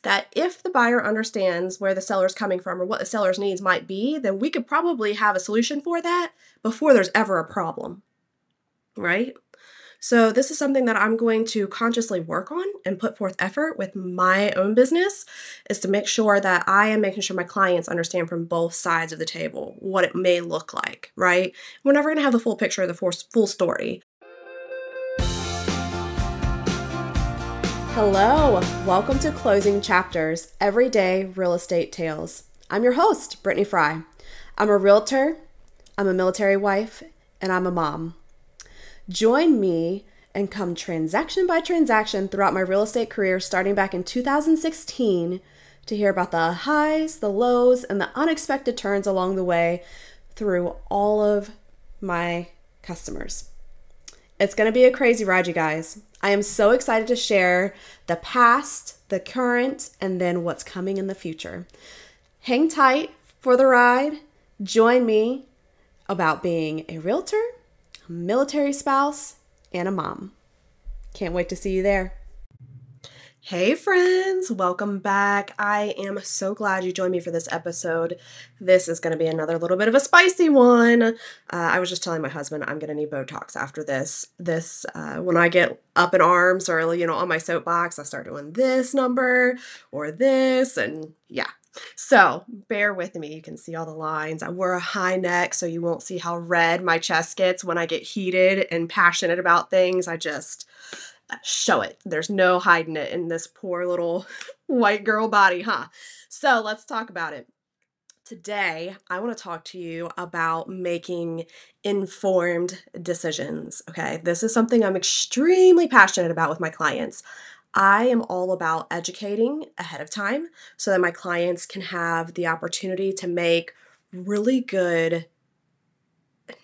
that if the buyer understands where the seller's coming from or what the seller's needs might be, then we could probably have a solution for that before there's ever a problem, right? So this is something that I'm going to consciously work on and put forth effort with my own business, is to make sure that I am making sure my clients understand from both sides of the table what it may look like, right? We're never going to have the full picture of the full story. Hello, welcome to Closing Chapters, Everyday Real Estate Tales. I'm your host, Brittany Fry. I'm a realtor, I'm a military wife, and I'm a mom. Join me and come transaction by transaction throughout my real estate career starting back in 2016 to hear about the highs, the lows, and the unexpected turns along the way through all of my customers. It's going to be a crazy ride, you guys. I am so excited to share the past, the current, and then what's coming in the future. Hang tight for the ride. Join me about being a realtor, a military spouse, and a mom. Can't wait to see you there. Hey friends, welcome back. I am so glad you joined me for this episode. This is going to be another little bit of a spicy one. I was just telling my husband I'm going to need Botox after this. When I get up in arms or, on my soapbox, I start doing this number or this, and yeah. So bear with me. You can see all the lines. I wear a high neck so you won't see how red my chest gets when I get heated and passionate about things. I just show it. There's no hiding it in this poor little white girl body, huh? So let's talk about it. Today, I want to talk to you about making informed decisions, okay? This is something I'm extremely passionate about with my clients. I am all about educating ahead of time so that my clients can have the opportunity to make really good,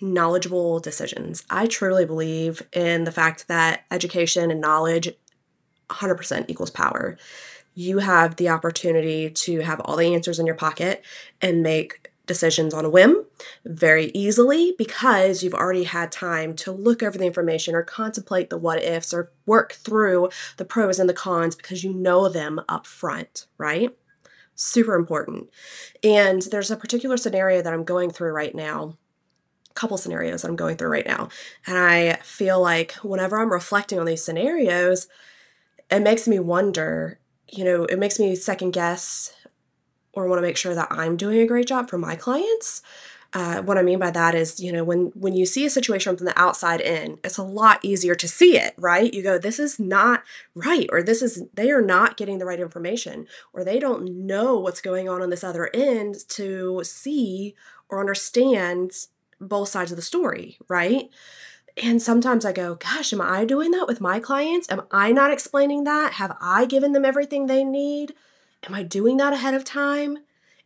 knowledgeable decisions. I truly believe in the fact that education and knowledge 100% equals power. You have the opportunity to have all the answers in your pocket and make decisions on a whim very easily because you've already had time to look over the information or contemplate the what ifs or work through the pros and the cons because you know them up front, right? Super important. And there's a particular scenario that I'm going through right now, couple scenarios that I'm going through right now. And I feel like whenever I'm reflecting on these scenarios, it makes me wonder, it makes me second guess or want to make sure that I'm doing a great job for my clients. What I mean by that is, when you see a situation from the outside in, it's a lot easier to see it, right? You go, this is not right, or they are not getting the right information, or they don't know what's going on this other end to see or understand both sides of the story, right? And sometimes I go, gosh, am I doing that with my clients? Am I not explaining that? Have I given them everything they need? Am I doing that ahead of time?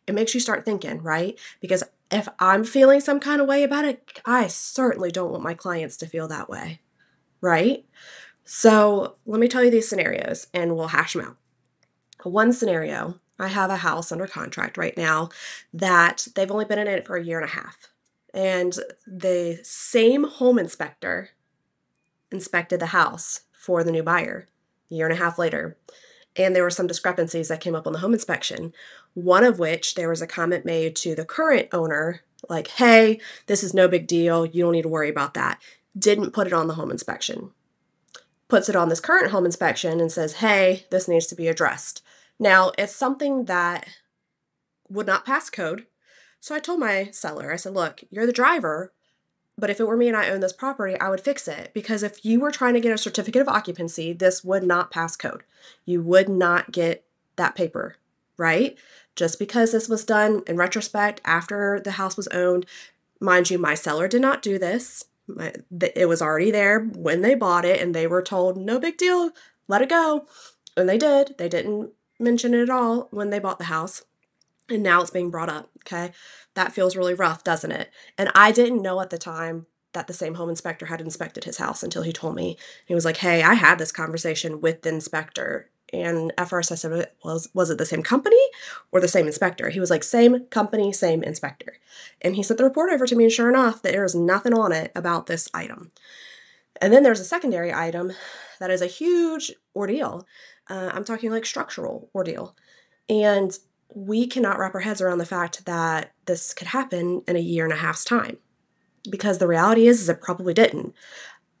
It makes you start thinking, right? Because if I'm feeling some kind of way about it, I certainly don't want my clients to feel that way, right? So let me tell you these scenarios and we'll hash them out. One scenario, I have a house under contract right now that they've only been in it for a year and a half. And the same home inspector inspected the house for the new buyer a year and a half later. And there were some discrepancies that came up on the home inspection. One of which there was a comment made to the current owner, like, hey, this is no big deal. You don't need to worry about that. Didn't put it on the home inspection. Puts it on this current home inspection and says, hey, this needs to be addressed. Now, it's something that would not pass code. So I told my seller, I said, look, you're the driver, but if it were me and I owned this property, I would fix it. Because if you were trying to get a certificate of occupancy, this would not pass code. You would not get that paper, right? Just because this was done in retrospect after the house was owned. Mind you, my seller did not do this. It was already there when they bought it and they were told, no big deal, let it go. And they did. They didn't mention it at all when they bought the house. And now it's being brought up, okay? That feels really rough, doesn't it? And I didn't know at the time that the same home inspector had inspected his house until he told me. He was like, hey, I had this conversation with the inspector. And at first I said, was it the same company or the same inspector? He was like, same company, same inspector. And he sent the report over to me, and sure enough, there was nothing on it about this item. And then there's a secondary item that is a huge ordeal. I'm talking like structural ordeal. And we cannot wrap our heads around the fact that this could happen in a year and a half's time. Because the reality is it probably didn't.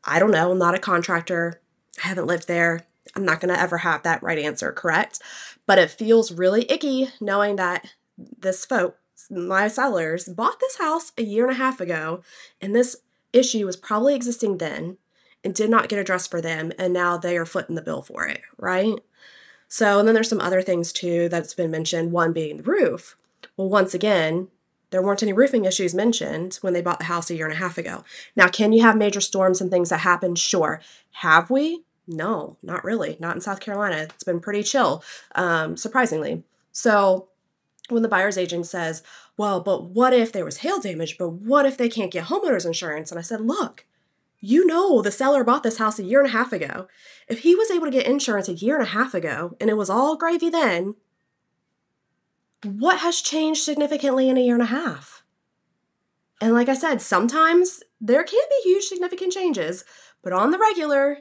I don't know. I'm not a contractor. I haven't lived there. I'm not going to ever have that right answer correct. But it feels really icky knowing that this folks, my sellers, bought this house a year and a half ago, and this issue was probably existing then and did not get addressed for them, and now they are footing the bill for it, right? So, and then there's some other things too that's been mentioned, one being the roof. Well, once again, there weren't any roofing issues mentioned when they bought the house a year and a half ago. Now, can you have major storms and things that happen? Sure. Have we? No, not really. Not in South Carolina. It's been pretty chill, surprisingly. So, when the buyer's agent says, well, but what if there was hail damage? But what if they can't get homeowners insurance? And I said, look, you know, the seller bought this house a year and a half ago. If he was able to get insurance a year and a half ago and it was all gravy then, what has changed significantly in a year and a half? And like I said, sometimes there can be huge significant changes, but on the regular,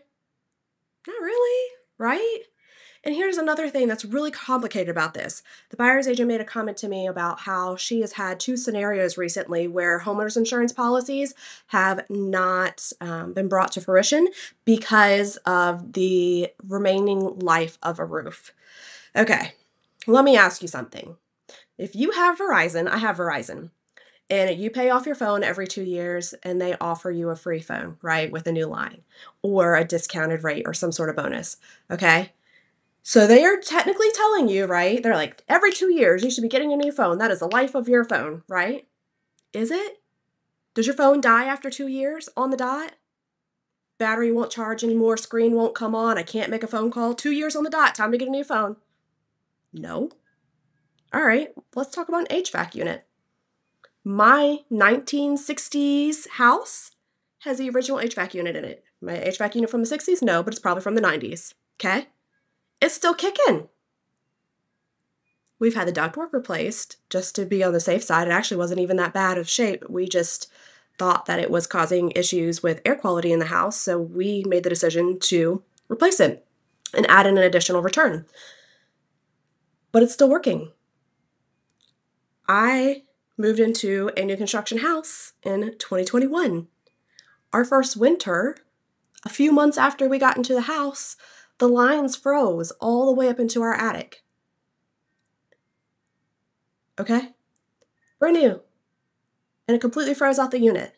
not really, right? And here's another thing that's really complicated about this. The buyer's agent made a comment to me about how she has had two scenarios recently where homeowners insurance policies have not been brought to fruition because of the remaining life of a roof. Okay, let me ask you something. If you have Verizon, I have Verizon, and you pay off your phone every 2 years and they offer you a free phone, right, with a new line or a discounted rate or some sort of bonus, okay? So they are technically telling you, right? They're like, every 2 years, you should be getting a new phone. That is the life of your phone, right? Is it? Does your phone die after 2 years on the dot? Battery won't charge anymore. Screen won't come on. I can't make a phone call. 2 years on the dot. Time to get a new phone. No. All right. Let's talk about an HVAC unit. My 1960s house has the original HVAC unit in it. My HVAC unit from the 60s? No, but it's probably from the 90s. Okay? It's still kicking. We've had the ductwork replaced just to be on the safe side. It actually wasn't even that bad of shape. We just thought that it was causing issues with air quality in the house, so we made the decision to replace it and add in an additional return. But it's still working. I moved into a new construction house in 2021. Our first winter, a few months after we got into the house, the lines froze all the way up into our attic. Okay? Brand new. And it completely froze out the unit.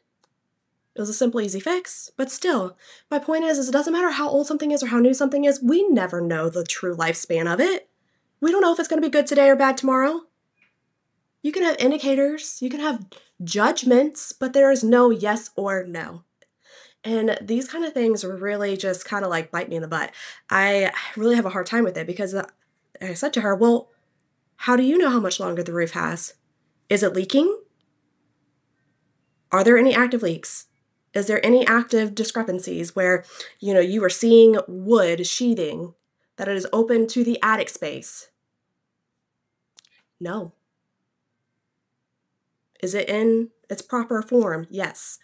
It was a simple, easy fix, but still, my point is it doesn't matter how old something is or how new something is, we never know the true lifespan of it. We don't know if it's going to be good today or bad tomorrow. You can have indicators, you can have judgments, but there is no yes or no. And these kind of things really just kind of like bite me in the butt. I really have a hard time with it because I said to her, well, how do you know how much longer the roof has? Is it leaking? Are there any active leaks? Is there any active discrepancies where, you are seeing wood sheathing that it is open to the attic space? No. Is it in its proper form? Yes.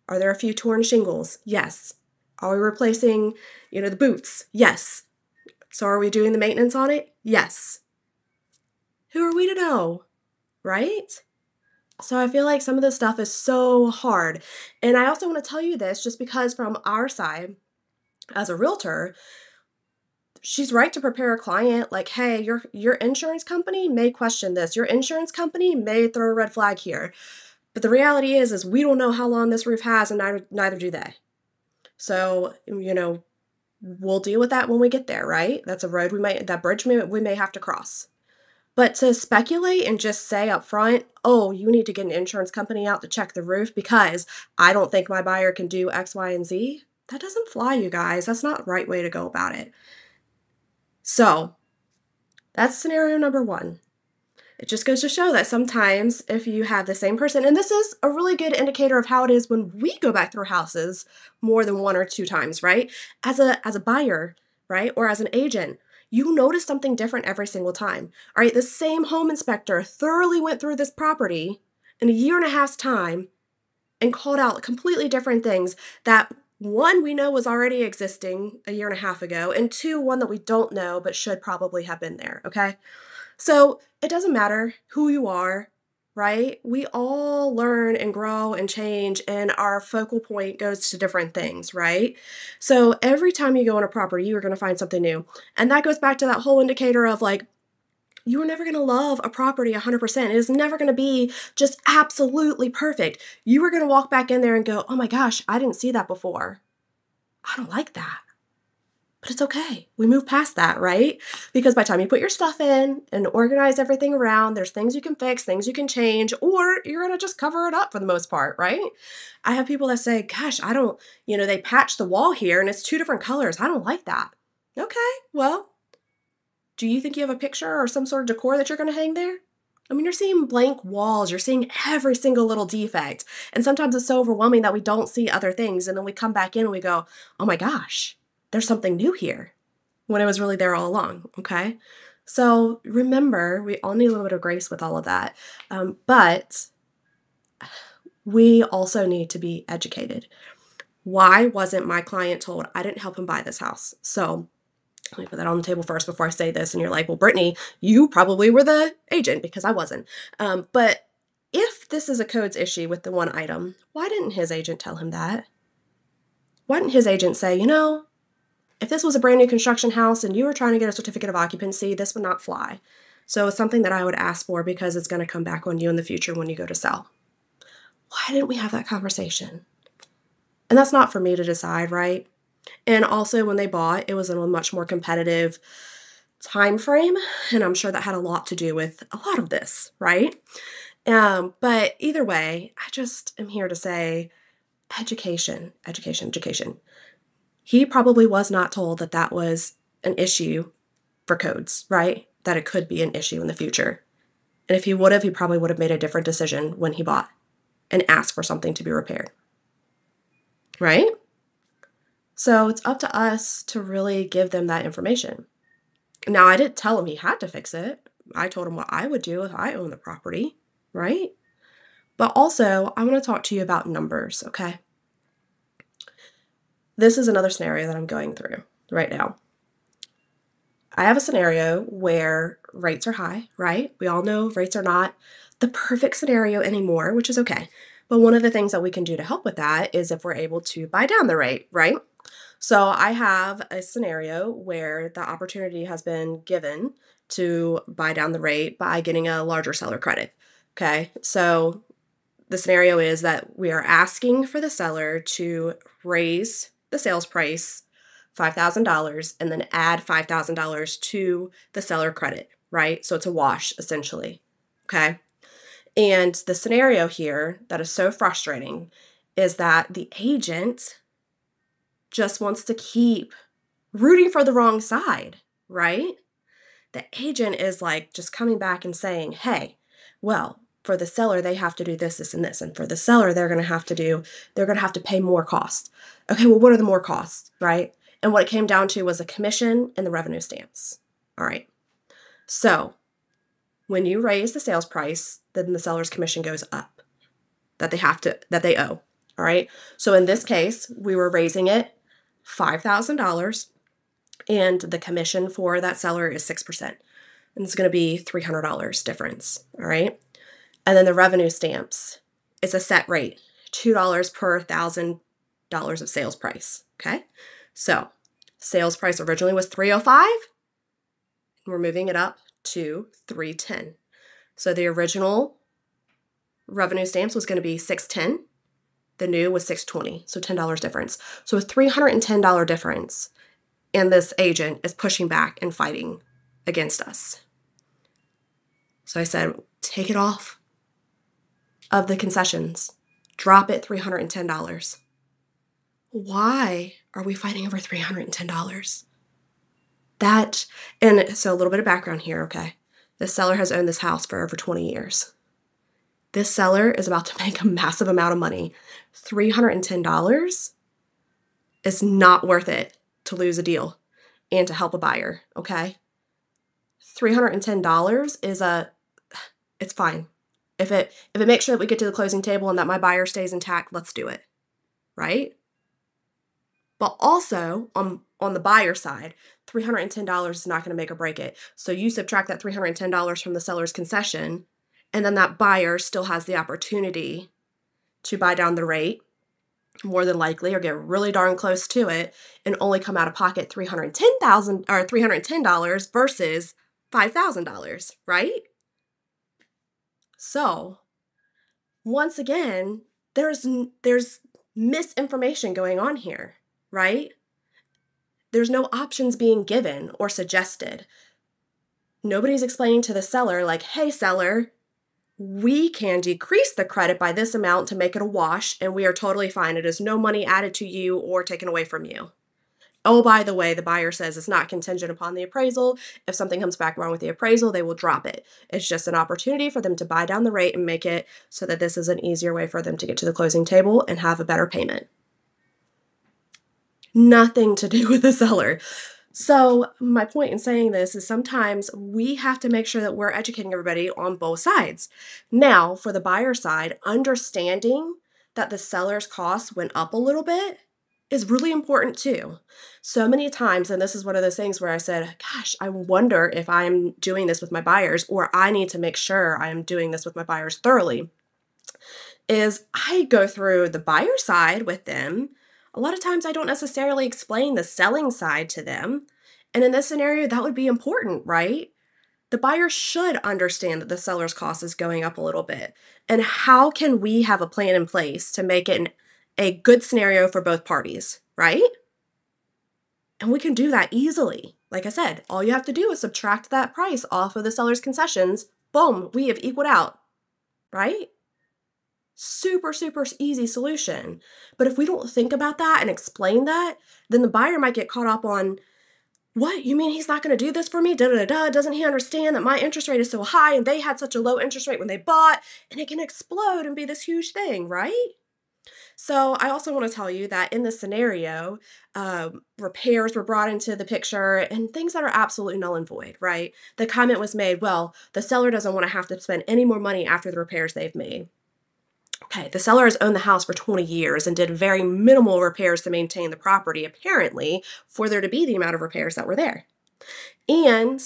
Are there a few torn shingles? Yes. Are we replacing, the boots? Yes. So are we doing the maintenance on it? Yes. Who are we to know, right? So I feel like some of this stuff is so hard. And I also want to tell you this just because from our side, as a realtor, she's right to prepare a client like, hey, your insurance company may question this. Your insurance company may throw a red flag here. But the reality is we don't know how long this roof has, and neither do they. So, we'll deal with that when we get there, right? That's a road that bridge we may have to cross. But to speculate and just say up front, oh, you need to get an insurance company out to check the roof because I don't think my buyer can do X, Y, and Z, that doesn't fly, you guys. That's not the right way to go about it. So that's scenario number one. It just goes to show that sometimes if you have the same person, and this is a really good indicator of how it is when we go back through houses more than one or two times, right? As a buyer, right? Or as an agent, you notice something different every single time. All right, the same home inspector thoroughly went through this property in a year and a half's time and called out completely different things that One we know was already existing a year and a half ago, and two, one that we don't know but should probably have been there, okay? So it doesn't matter who you are, right? We all learn and grow and change, and our focal point goes to different things, right? So every time you go on a property, you are going to find something new. And that goes back to that whole indicator of like, you are never going to love a property 100%. It is never going to be just absolutely perfect. You are going to walk back in there and go, oh my gosh, I didn't see that before. I don't like that. But it's okay. We move past that, right? Because by the time you put your stuff in and organize everything around, there's things you can fix, things you can change, or you're going to just cover it up for the most part, right? I have people that say, gosh, I don't, they patched the wall here and it's two different colors. I don't like that. Okay, well, do you think you have a picture or some sort of decor that you're going to hang there? I mean, you're seeing blank walls, you're seeing every single little defect. And sometimes it's so overwhelming that we don't see other things. And then we come back in and we go, oh my gosh, there's something new here when it was really there all along. Okay. So remember, we all need a little bit of grace with all of that. But we also need to be educated. Why wasn't my client told I didn't help him buy this house? So let me put that on the table first before I say this. And you're like, well, Brittany, you probably were the agent because I wasn't. But if this is a codes issue with the one item, why didn't his agent tell him that? Why didn't his agent say, if this was a brand new construction house and you were trying to get a certificate of occupancy, this would not fly. So it's something that I would ask for because it's going to come back on you in the future when you go to sell. Why didn't we have that conversation? And that's not for me to decide, right? And also when they bought, it was in a much more competitive time frame, and I'm sure that had a lot to do with a lot of this, right? But either way, I just am here to say education, education, education. He probably was not told that that was an issue for codes, right? That it could be an issue in the future. And if he would have, he probably would have made a different decision when he bought and asked for something to be repaired, right? So it's up to us to really give them that information. Now, I didn't tell him he had to fix it. I told him what I would do if I owned the property, right? But also, I want to talk to you about numbers, okay? This is another scenario that I'm going through right now. I have a scenario where rates are high, right? We all know rates are not the perfect scenario anymore, which is okay. But one of the things that we can do to help with that is if we're able to buy down the rate, right? So I have a scenario where the opportunity has been given to buy down the rate by getting a larger seller credit. Okay, so the scenario is that we are asking for the seller to raise the sales price $5,000 and then add $5,000 to the seller credit, right? So it's a wash essentially. Okay. And the scenario here that is so frustrating is that the agent just wants to keep rooting for the wrong side, right? The agent is like just coming back and saying, hey, well, for the seller, they have to do this, this, and this. And for the seller, they're going to have to pay more costs. Okay, well, what are the more costs, right? And what it came down to was a commission and the revenue stamps. All right. So when you raise the sales price, then the seller's commission goes up that they owe. All right. So in this case, we were raising it $5,000 and the commission for that seller is 6%. And it's going to be $300 difference. All right. And then the revenue stamps, it's a set rate, $2 per $1,000 of sales price. Okay. So sales price originally was $305. And we're moving it up to $310. So the original revenue stamps was going to be $610. The new was $620. So $10 difference. So a $310 difference. And this agent is pushing back and fighting against us. So I said, take it off of the concessions. Drop it $310. Why are we fighting over $310? And so a little bit of background here, okay? The seller has owned this house for over 20 years. This seller is about to make a massive amount of money. $310 is not worth it to lose a deal and to help a buyer, okay? $310 it's fine. If it makes sure that we get to the closing table and that my buyer stays intact, let's do it, right? But also on the buyer side, $310 is not going to make or break it. So you subtract that $310 from the seller's concession, and then that buyer still has the opportunity to buy down the rate more than likely or get really darn close to it and only come out of pocket $310 versus $5,000, right? So, once again, there's misinformation going on here, right? There's no options being given or suggested. Nobody's explaining to the seller, like, hey, seller, we can decrease the credit by this amount to make it a wash, and we are totally fine. It is no money added to you or taken away from you. Oh, by the way, the buyer says it's not contingent upon the appraisal. If something comes back wrong with the appraisal, they will drop it. It's just an opportunity for them to buy down the rate and make it so that this is an easier way for them to get to the closing table and have a better payment. Nothing to do with the seller. So my point in saying this is sometimes we have to make sure that we're educating everybody on both sides. Now, for the buyer side, understanding that the seller's costs went up a little bit is really important too. So many times, and this is one of those things where I said, gosh, I wonder if I'm doing this with my buyers, or I need to make sure I am doing this with my buyers thoroughly, is I go through the buyer side with them. A lot of times I don't necessarily explain the selling side to them. And in this scenario, that would be important, right? The buyer should understand that the seller's cost is going up a little bit. And how can we have a plan in place to make it a good scenario for both parties, right? And we can do that easily. Like I said, all you have to do is subtract that price off of the seller's concessions. Boom, we have equaled out, right? Super, super easy solution. But if we don't think about that and explain that, then the buyer might get caught up on, what? You mean he's not going to do this for me? Da da da. Doesn't he understand that my interest rate is so high and they had such a low interest rate when they bought, and it can explode and be this huge thing, right? So I also want to tell you that in this scenario, repairs were brought into the picture and things that are absolutely null and void, right? The comment was made, well, the seller doesn't want to have to spend any more money after the repairs they've made. Okay, the seller has owned the house for 20 years and did very minimal repairs to maintain the property, apparently, for there to be the amount of repairs that were there. And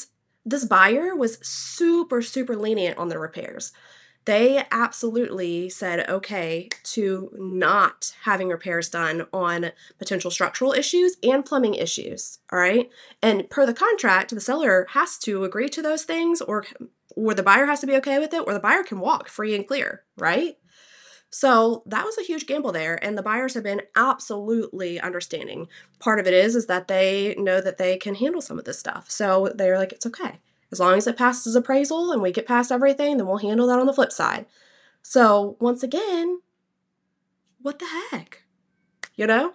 this buyer was super, super lenient on the repairs. They absolutely said okay to not having repairs done on potential structural issues and plumbing issues, all right? And per the contract, the seller has to agree to those things, or the buyer has to be okay with it, or the buyer can walk free and clear, right? So that was a huge gamble there, and the buyers have been absolutely understanding. Part of it is that they know that they can handle some of this stuff. So they're like, it's okay. As long as it passes appraisal and we get past everything, then we'll handle that on the flip side. So once again, what the heck? You know?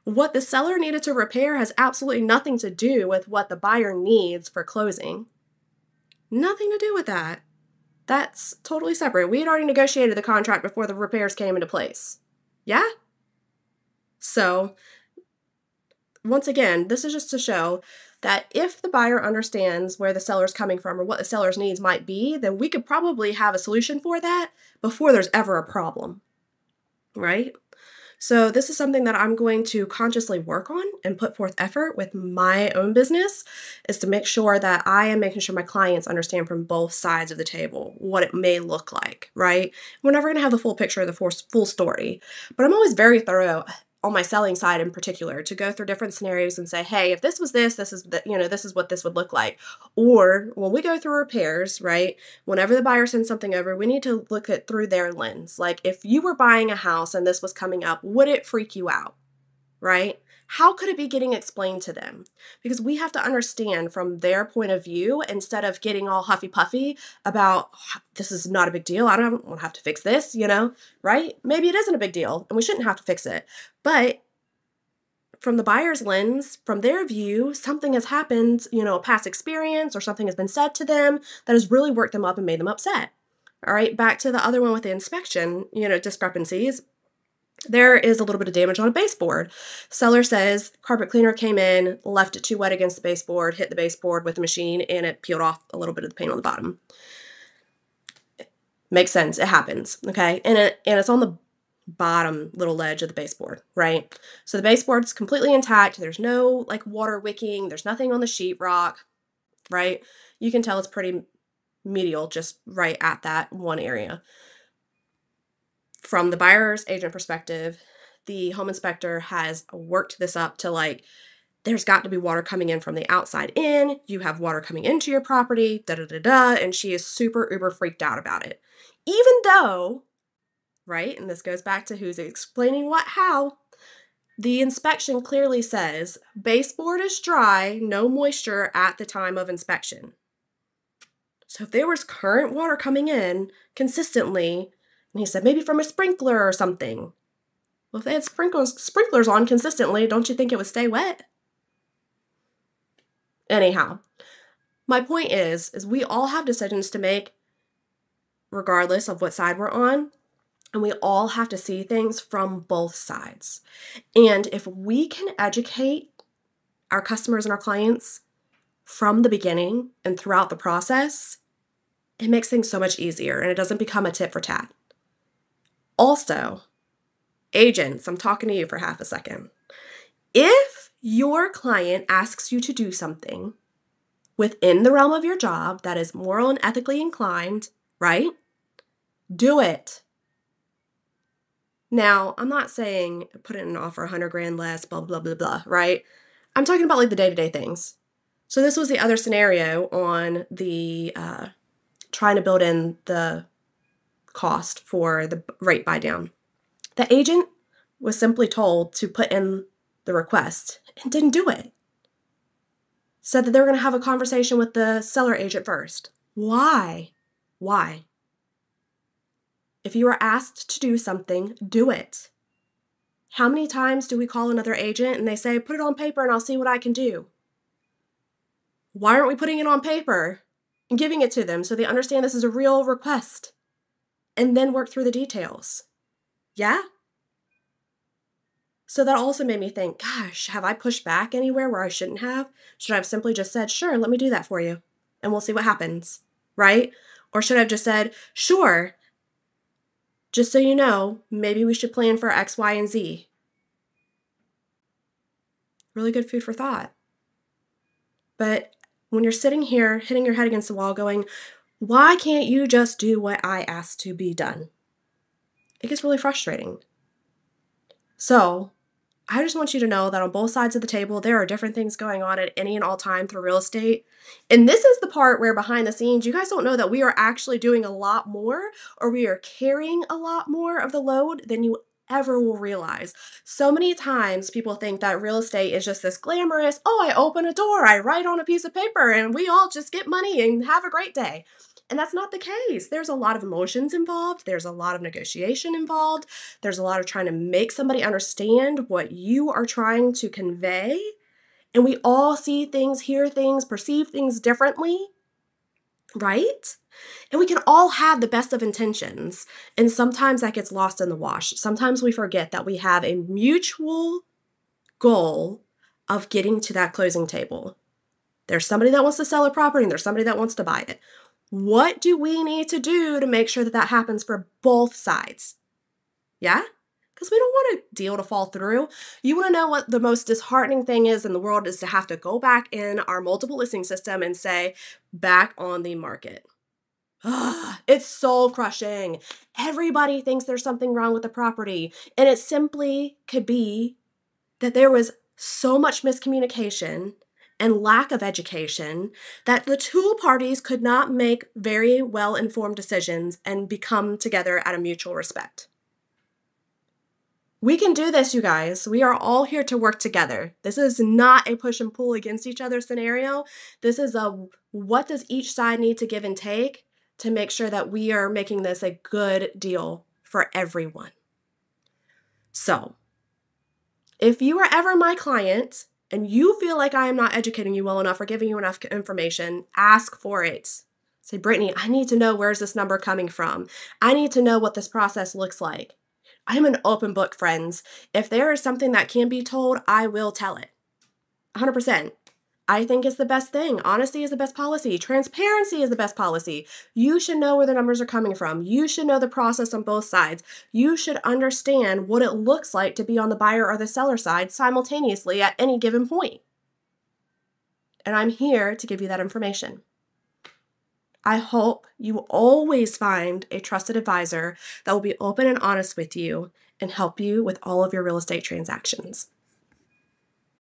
What the seller needed to repair has absolutely nothing to do with what the buyer needs for closing. Nothing to do with that. That's totally separate. We had already negotiated the contract before the repairs came into place. Yeah? So, once again, this is just to show that if the buyer understands where the seller's coming from or what the seller's needs might be, then we could probably have a solution for that before there's ever a problem, right? So this is something that I'm going to consciously work on and put forth effort with my own business, is to make sure that I am making sure my clients understand from both sides of the table what it may look like, right? We're never going to have the full picture of the full story, but I'm always very thorough on my selling side in particular to go through different scenarios and say, hey, if this was this is this is what this would look like. Or when we go through repairs, right? Whenever the buyer sends something over, we need to look at through their lens. Like, if you were buying a house and this was coming up, would it freak you out, right? How could it be getting explained to them? Because we have to understand from their point of view instead of getting all huffy puffy about, this is not a big deal. I don't want to have to fix this, right? Maybe it isn't a big deal and we shouldn't have to fix it. But from the buyer's lens, from their view, something has happened, a past experience or something has been said to them that has really worked them up and made them upset. All right, back to the other one with the inspection, discrepancies. There is a little bit of damage on a baseboard. Seller says carpet cleaner came in, left it too wet against the baseboard, hit the baseboard with the machine, and it peeled off a little bit of the paint on the bottom. Makes sense. It happens. Okay. And it's on the bottom little ledge of the baseboard, right? So the baseboard's completely intact. There's no like water wicking. There's nothing on the sheetrock, right? You can tell it's pretty medial just right at that one area. From the buyer's agent perspective, the home inspector has worked this up to like, there's got to be water coming in from the outside in. You have water coming into your property, da da da da. And she is super uber freaked out about it. Even though, right, and this goes back to who's explaining what, how, the inspection clearly says baseboard is dry, no moisture at the time of inspection. So if there was current water coming in consistently, and he said maybe from a sprinkler or something. Well, if they had sprinklers on consistently, don't you think it would stay wet? Anyhow, my point is we all have decisions to make regardless of what side we're on, and we all have to see things from both sides. And if we can educate our customers and our clients from the beginning and throughout the process, it makes things so much easier and it doesn't become a tit for tat. Also, agents, I'm talking to you for half a second. If your client asks you to do something within the realm of your job that is moral and ethically inclined, right? Do it. Now, I'm not saying put in an offer 100 grand less, blah, blah, blah, blah, right? I'm talking about like the day-to-day things. So this was the other scenario on the trying to build in the cost for the rate buy down. The agent was simply told to put in the request and didn't do it. Said that they were going to have a conversation with the seller agent first. Why? Why? If you are asked to do something, do it. How many times do we call another agent and they say, put it on paper and I'll see what I can do? Why aren't we putting it on paper and giving it to them so they understand this is a real request and then work through the details? Yeah? So that also made me think, gosh, have I pushed back anywhere where I shouldn't have? Should I have simply just said, sure, let me do that for you and we'll see what happens, right? Or should I have just said, sure, just so you know, maybe we should plan for X, Y, and Z. Really good food for thought. But when you're sitting here hitting your head against the wall going, why can't you just do what I asked to be done? It gets really frustrating. So I just want you to know that on both sides of the table, there are different things going on at any and all time through real estate. And this is the part where behind the scenes, you guys don't know that we are actually doing a lot more, or we are carrying a lot more of the load than you ever will realize. So many times people think that real estate is just this glamorous, oh, I open a door, I write on a piece of paper, and we all just get money and have a great day. And that's not the case. There's a lot of emotions involved. There's a lot of negotiation involved. There's a lot of trying to make somebody understand what you are trying to convey. And we all see things, hear things, perceive things differently, right? And we can all have the best of intentions. And sometimes that gets lost in the wash. Sometimes we forget that we have a mutual goal of getting to that closing table. There's somebody that wants to sell a property and there's somebody that wants to buy it. What do we need to do to make sure that that happens for both sides? Yeah? Because we don't want a deal to fall through. You want to know what the most disheartening thing is in the world is to have to go back in our multiple listing system and say, back on the market. It's soul crushing. Everybody thinks there's something wrong with the property. And it simply could be that there was so much miscommunication and lack of education that the two parties could not make very well-informed decisions and become together out of mutual respect. We can do this, you guys. We are all here to work together. This is not a push and pull against each other scenario. This is a what does each side need to give and take to make sure that we are making this a good deal for everyone. So, if you are ever my client and you feel like I am not educating you well enough or giving you enough information, ask for it. Say, Brittany, I need to know where's this number coming from. I need to know what this process looks like. I'm an open book, friends. If there is something that can be told, I will tell it. 100%. I think it's the best thing. Honesty is the best policy. Transparency is the best policy. You should know where the numbers are coming from. You should know the process on both sides. You should understand what it looks like to be on the buyer or the seller side simultaneously at any given point. And I'm here to give you that information. I hope you always find a trusted advisor that will be open and honest with you and help you with all of your real estate transactions.